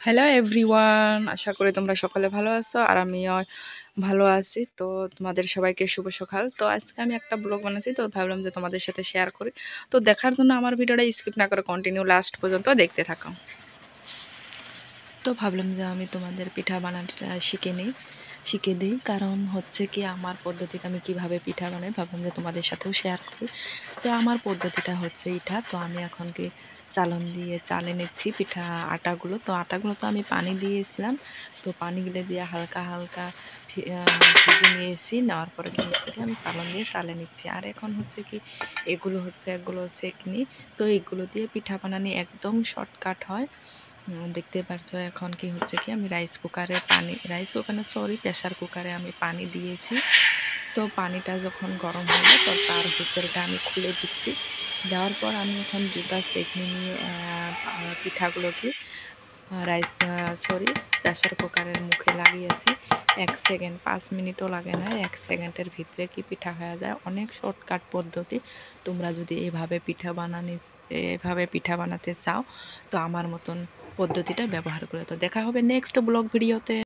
Hello everyone, আশা করি তোমরা সকলে ভালো আছো আর আমিও ভালো আছি। তো তোমাদের সবাইকে শুভ সকাল। তো আজকে আমি একটা ব্লগ বানাচ্ছি, তো ভাবলাম যে তোমাদের সাথে শেয়ার করি। তো দেখার জন্য আমার ভিডিওটা স্কিপ না করে কন্টিনিউ লাস্ট পর্যন্ত দেখতে থাকো। তো ভাবলাম যে আমি তোমাদের পিঠা বানানোটা শিখে দিই, কারণ হচ্ছে কি আমার পদ্ধতিটা আমি কিভাবে পিঠা বানাই ভাবলাম যে তোমাদের সাথেও শেয়ার করি। তো আমার পদ্ধতিটা হচ্ছে এটা। তো আমি এখন কি চালন দিয়ে চালে নিচ্ছি পিঠা আটাগুলো। তো আটাগুলো তো আমি পানি দিয়েছিলাম, তো পানিগুলো দিয়ে হালকা হালকা ভিজে নিয়েছি। নেওয়ার পরে কি হচ্ছে কি আমি চালন দিয়ে চালে নিচ্ছি। আর এখন হচ্ছে কি এগুলো সেকনি। তো এগুলো দিয়ে পিঠা বানানি একদম শর্টকাট হয়। দেখতে পারছো এখন কি হচ্ছে কি আমি প্রেসার কুকারে আমি পানি দিয়েছি। তো পানিটা যখন গরম হবে তো তার হুইসেলটা আমি খুলে দিচ্ছি। দেওয়ার পর আমি এখন দুটা সেকনি নিয়ে পিঠাগুলোকে প্রেসার কুকারের মুখে লাগিয়েছি। 1 সেকেন্ড, 5 মিনিটও লাগে না, 1 সেকেন্ডের ভিতরে কি পিঠা হয়ে যায়। অনেক শর্টকাট পদ্ধতি। তোমরা যদি এভাবে পিঠা বানাতে চাও তো আমার মতন পদ্ধতিটা ব্যবহার করে। তো দেখা হবে নেক্সট ব্লগ ভিডিওতে।